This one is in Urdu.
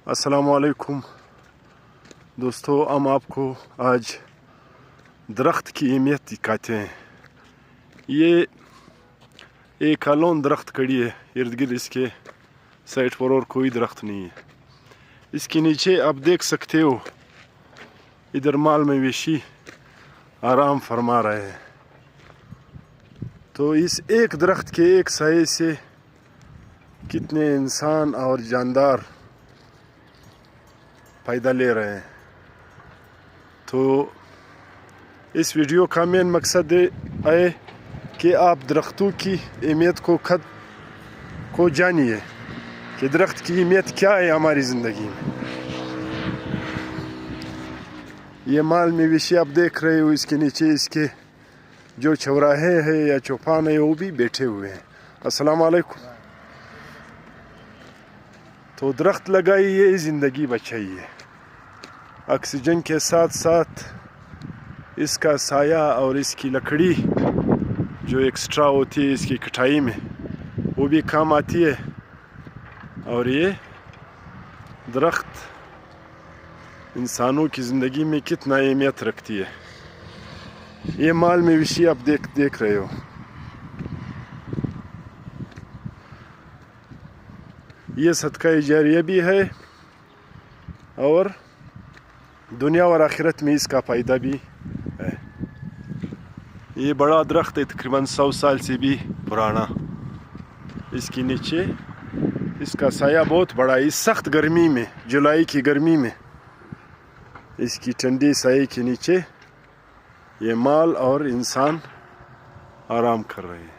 السلام علیکم دوستو، ہم آپ کو آج درخت کی اہمیت دکھاتے ہیں۔ یہ ایک الون درخت کھڑی ہے، ارد گرد اس کے سائڈ پر اور کوئی درخت نہیں ہے۔ اس کے نیچے آپ دیکھ سکتے ہو، ادھر مال مویشی آرام فرما رہے ہیں۔ تو اس ایک درخت کے ایک سائے سے کتنے انسان اور جاندار فائدہ لے رہے ہیں۔ تو اس ویڈیو کا مین مقصد ہے کہ آپ درختوں کی اہمیت کو جانیے کہ درخت کی اہمیت کیا ہے ہماری زندگی میں۔ یہ مال مویشی آپ دیکھ رہے ہو، اس کے نیچے اس کے جو چوراہے ہیں یا چوپان ہے وہ بھی بیٹھے ہوئے ہیں۔ السلام علیکم۔ تو درخت لگائیے، زندگی بچائیے۔ آکسیجن کے ساتھ ساتھ اس کا سایہ اور اس کی لکڑی جو ایکسٹرا ہوتی ہے اس کی کٹائی میں، وہ بھی کام آتی ہے۔ اور یہ درخت انسانوں کی زندگی میں کتنا اہمیت رکھتی ہے۔ یہ مال مویشی آپ دیکھ رہے ہو۔ یہ صدقہ جاریہ بھی ہے اور دنیا اور آخرت میں اس کا فائدہ بھی ہے۔ یہ بڑا درخت ہے، تقریباً 100 سال سے بھی پرانا۔ اس کے نیچے اس کا سایہ بہت بڑا ہے۔ اس سخت گرمی میں، جولائی کی گرمی میں، اس کی ٹھنڈی سائے کے نیچے یہ مال اور انسان آرام کر رہے ہیں۔